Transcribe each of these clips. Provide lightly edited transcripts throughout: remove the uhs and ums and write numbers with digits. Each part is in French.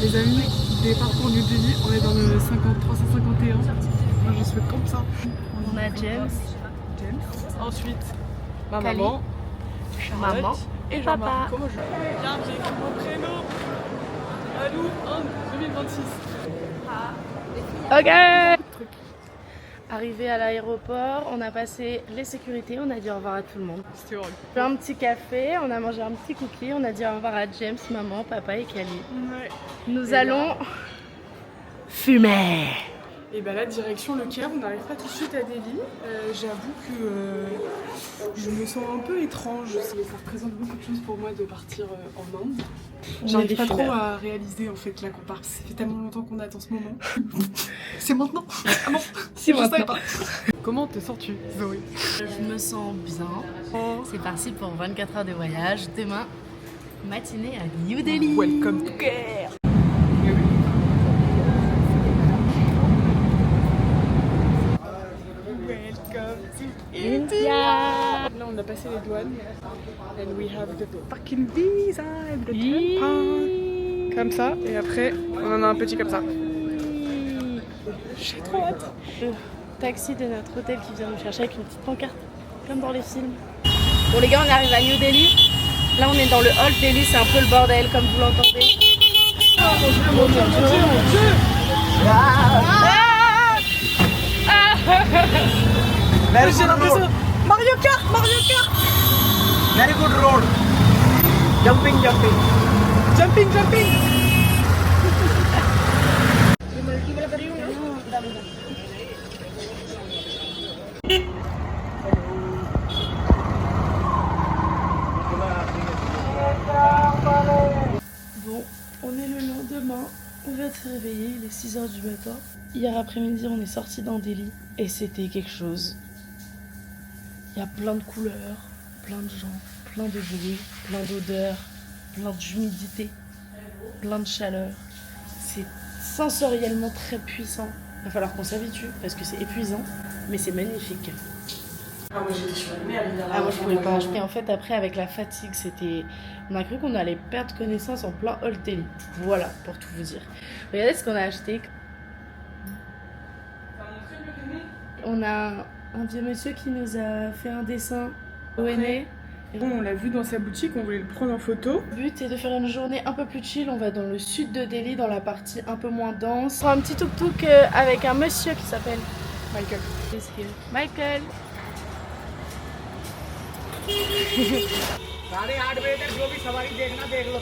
Les amis, départ pour New Delhi, on est dans le 351. Moi je suis comme ça. On a James. Ensuite, ma Kali. maman, Charlotte Maman et papa. Jean-Marc. Comment je Bien, j'ai écrit mon prénom. Alou, 2026. Ok. Arrivé à l'aéroport, on a passé les sécurités, on a dit au revoir à tout le monde. C'était horrible. On a fait un petit café, on a mangé un petit cookie, on a dit au revoir à James, maman, papa et Kali. Ouais. Nous Et allons fumer. Et bah là, direction le Caire, on n'arrive pas tout de suite à Delhi. J'avoue que je me sens un peu étrange. Ça représente beaucoup de choses pour moi de partir en Inde. J'arrive pas trop à réaliser en fait la comparaison. Ça fait tellement longtemps qu'on attend ce moment. C'est maintenant. Ah non, C'est je savais maintenant. pas. Comment te sens-tu, Zoé? Je me sens bien. Oh. C'est parti pour 24 heures de voyage. Demain, matinée à New Delhi. Welcome to Caire. Welcome to India. Là, on a passé les douanes. And we have the fucking visa and the tampon. Comme ça. Et après, on en a un petit comme ça. J'ai trop hâte. Le taxi de notre hôtel qui vient nous chercher avec une petite pancarte, comme dans les films. Bon les gars, on arrive à New Delhi. Là on est dans le Old Delhi, c'est un peu le bordel comme vous l'entendez. Oh mon dieu, mon dieu, mon dieu. J'ai l'impression Mario Kart, Mario Kart. Very good road. Jumping, jumping. Jumping, jumping. Bon, on est le lendemain, on vient de se réveiller, il est 6h du matin. Hier après-midi on est sorti dans Delhi et c'était quelque chose. Il y a plein de couleurs, plein de gens, plein de bruit, plein d'odeurs, plein d'humidité, plein de chaleur. C'est sensoriellement très puissant. Il va falloir qu'on s'habitue parce que c'est épuisant, mais c'est magnifique. Ah moi j'étais sur une merde. Ah moi je pouvais pas. Et en fait après avec la fatigue c'était... On a cru qu'on allait perdre connaissance en plein Old Delhi. Voilà pour tout vous dire. Regardez ce qu'on a acheté. On a un vieux monsieur qui nous a fait un dessin au henné. Bon, on l'a vu dans sa boutique, on voulait le prendre en photo. Le but est de faire une journée un peu plus chill. On va dans le sud de Delhi, dans la partie un peu moins dense. On prend un petit tuk-tuk avec un monsieur qui s'appelle Michael. Michael. साढ़े 8 बजे तक जो भी सवारी देखना देख लो।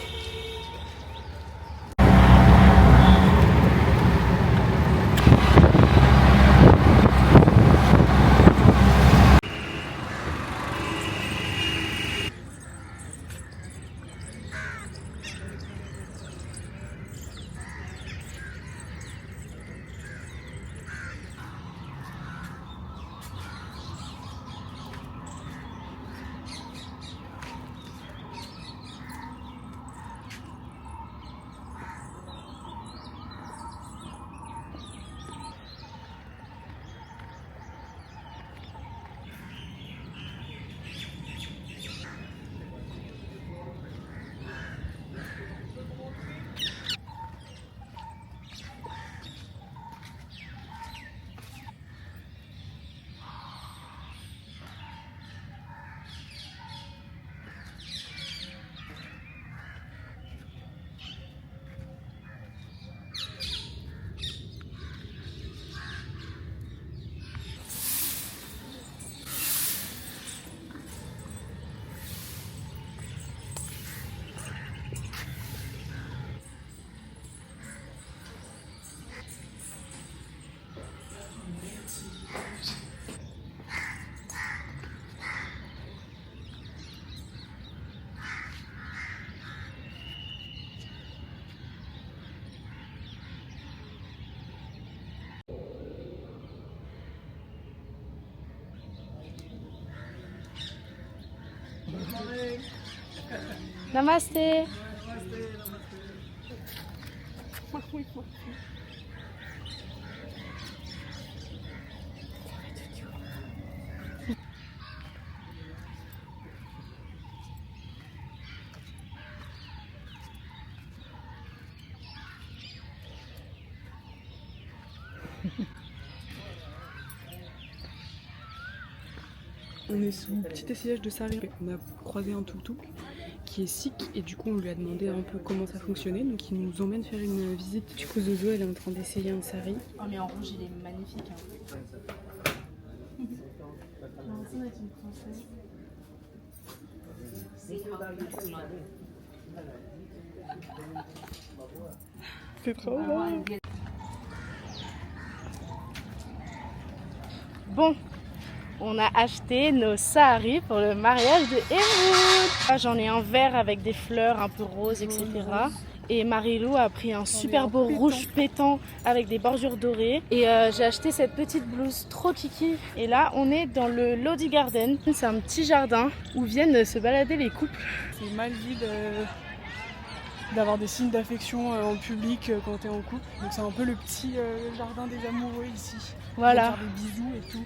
Namaste. On est sous petit essayage de Sari. On a croisé un tuk-tuk qui est sikh et du coup on lui a demandé un peu comment ça fonctionnait. Donc il nous emmène faire une visite. Du coup Zozo elle est en train d'essayer un Sari. Oh mais en rouge il est magnifique. Hein. Ça va être une princesse. C'est trop bon. Bon, on a acheté nos saris pour le mariage de Emeraude. J'en ai un vert avec des fleurs un peu roses, etc. Et Marilou a pris un super beau rouge pétant avec des bordures dorées. Et j'ai acheté cette petite blouse trop kiki. Et là, on est dans le Lodi Garden. C'est un petit jardin où viennent se balader les couples. C'est mal vu d'avoir des signes d'affection en public quand t'es en couple. Donc c'est un peu le petit jardin des amoureux ici. Voilà. On va faire des bisous et tout.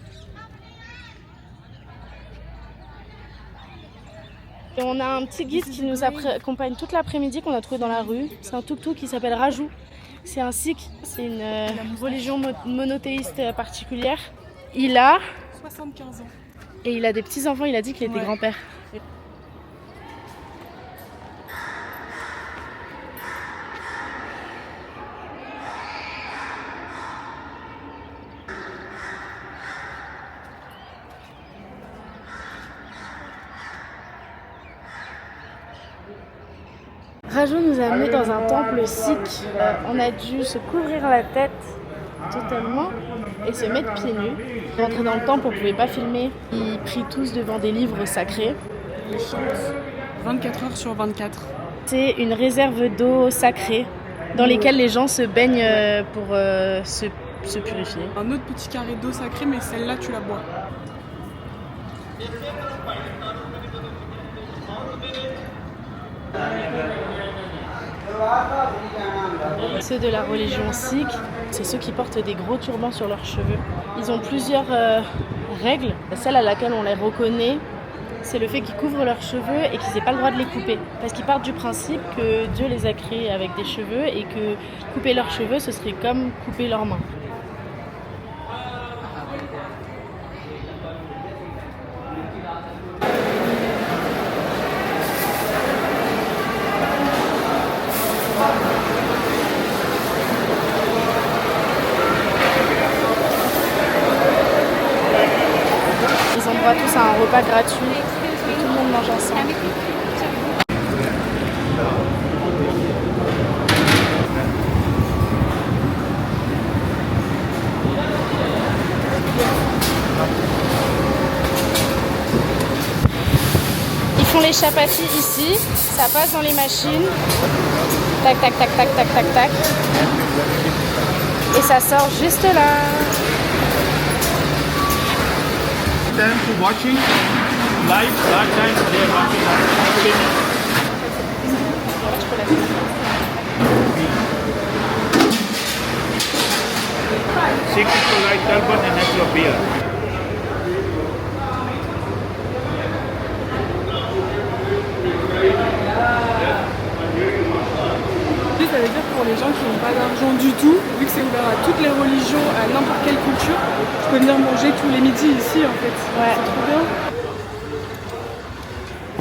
Et on a un petit guide qui nous accompagne toute l'après-midi qu'on a trouvé dans la rue. C'est un tuk-tuk qui s'appelle Raju. C'est un sikh, c'est une religion monothéiste particulière. Il a 75 ans. Et il a des petits-enfants, il a dit qu'il était grand-père. Raju nous a amenés dans un temple sikh. On a dû se couvrir la tête totalement et se mettre pieds nus. Rentrer dans le temple, on ne pouvait pas filmer. Ils prient tous devant des livres sacrés. Ils chantent 24 heures sur 24. C'est une réserve d'eau sacrée dans lesquelles les gens se baignent pour se purifier. Un autre petit carré d'eau sacrée, mais celle-là tu la bois. Ceux de la religion sikh, c'est ceux qui portent des gros turbans sur leurs cheveux. Ils ont plusieurs règles. Celle à laquelle on les reconnaît, c'est le fait qu'ils couvrent leurs cheveux et qu'ils n'aient pas le droit de les couper. Parce qu'ils partent du principe que Dieu les a créés avec des cheveux et que couper leurs cheveux, ce serait comme couper leurs mains. Ils ont droit tous à un repas gratuit et tout le monde mange ensemble. Ils font les chapatis ici, ça passe dans les machines. Tac, tac, tac, tac, tac, tac, tac. Et ça sort juste là. Them to watching live that time they are watching live. Six to like turban and next of beer. Ça veut dire pour les gens qui n'ont pas d'argent du tout, vu que c'est ouvert à toutes les religions, à n'importe quelle culture, tu peux venir manger tous les midis ici en fait. Ouais. C'est trop bien.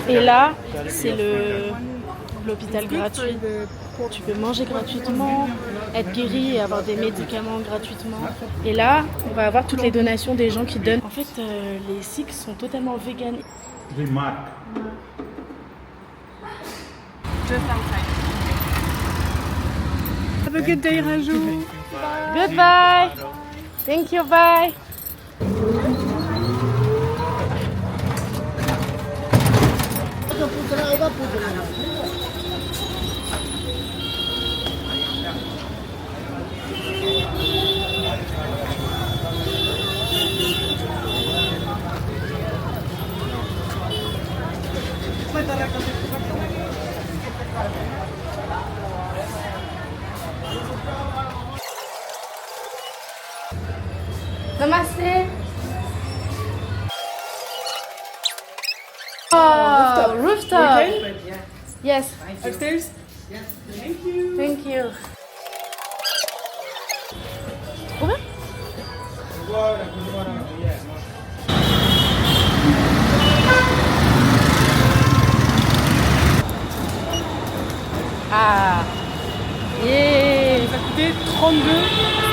Et là, c'est l'hôpital gratuit. Tu peux manger gratuitement, être guéri et avoir des médicaments gratuitement. Et là, on va avoir toutes les donations des gens qui donnent. En fait, les Sikhs sont totalement véganes. Remark. Just outside. Have a good day, Raju. Goodbye. Thank you, bye. Namaste. Oh, rooftop. Yes. Upstairs? Thank you. Trop bien. coûté 32,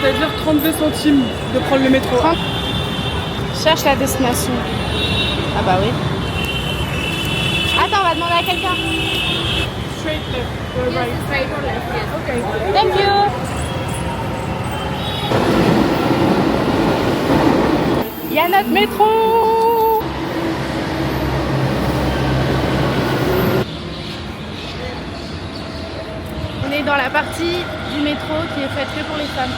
c'est-à-dire 32 centimes de prendre le métro. Cherche la destination. Ah bah oui. Attends, on va demander à quelqu'un. Straight left, right. Straight or left, yes. Okay. Thank you. Il y a notre métro. On est dans la partie du métro qui est faite que pour les femmes.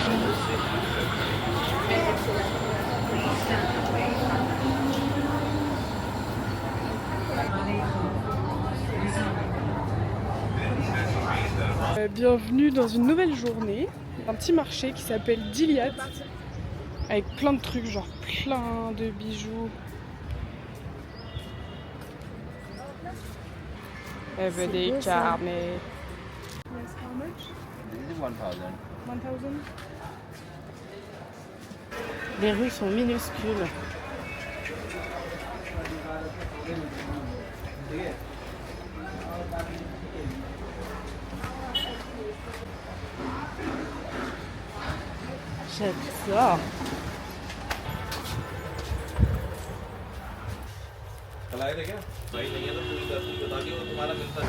Bienvenue dans une nouvelle journée, un petit marché qui s'appelle Diliat, avec plein de trucs, genre plein de bijoux. Elle veut des carnets. Yes, how much? This is 1,000. 1000? Les rues sont minuscules. J'adore. चलाएगा क्या? नहीं नहीं है तो पूरी 10 रुपये ताकि वो तुम्हारा मिलता है।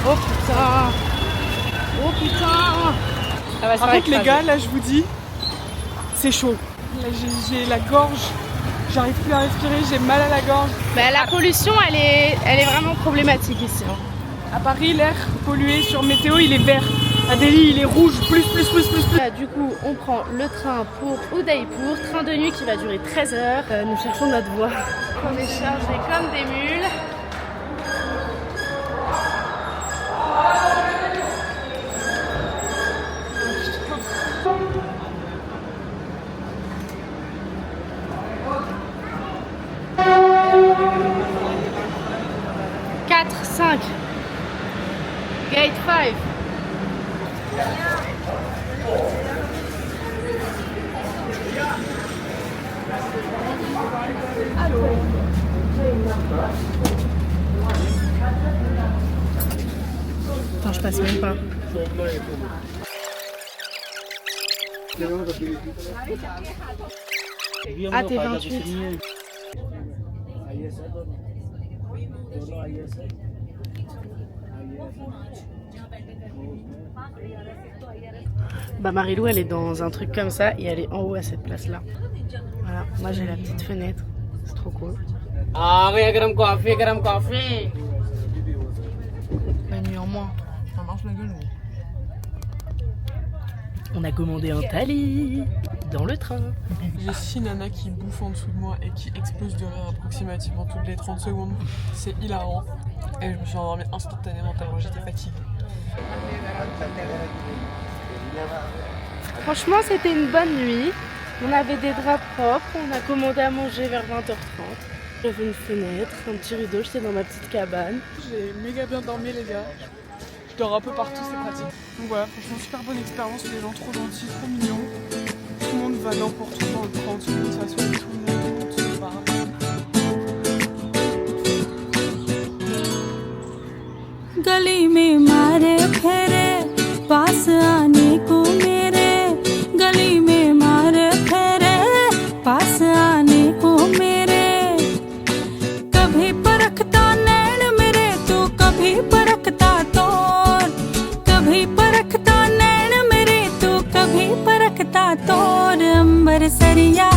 Oh putain. Oh putain. Ça va se Par faire contre les écraser. gars, là je vous dis, c'est chaud. Là, j'ai la gorge, j'arrive plus à respirer, j'ai mal à la gorge. Bah, la pollution, elle est vraiment problématique ici. Hein. À Paris, l'air pollué sur météo, il est vert. À Delhi, il est rouge, plus. Là, du coup, on prend le train pour Udaipur, train de nuit qui va durer 13 heures. Nous cherchons notre voie. On est chargés comme des mules. Quatre, 5. Gate 5. Attends, je passe même pas. Ah, t'es 28. Bah Marilou elle est dans un truc comme ça et elle est en haut à cette place là. Voilà, moi j'ai la petite fenêtre, c'est trop cool. Ah oui, garam coffee. La nuit en moins. Ça marche la gueule. On a commandé un thali dans le train. J'ai 6 nanas qui bouffent en dessous de moi et qui explosent de rire approximativement toutes les 30 secondes. C'est hilarant. Et je me suis endormie instantanément tellement j'étais fatiguée. Franchement c'était une bonne nuit. On avait des draps propres, on a commandé à manger vers 20h30. J'avais une fenêtre, un petit rideau, j'étais dans ma petite cabane. J'ai méga bien dormi les gars. Je dors un peu partout, c'est pratique. Donc voilà, franchement super bonne expérience, les gens trop gentils, trop mignons. Tout le monde va n'importe où dans le train, tout le monde s'assoit avec tout le monde se parle. गली में मारे फेरे पास आने को मेरे गली में मारे फेरे पास आने को मेरे कभी परखता नैन मेरे तो कभी परखता तोर कभी परखता नैन मेरे तो कभी परखता तोर अंबर सरिया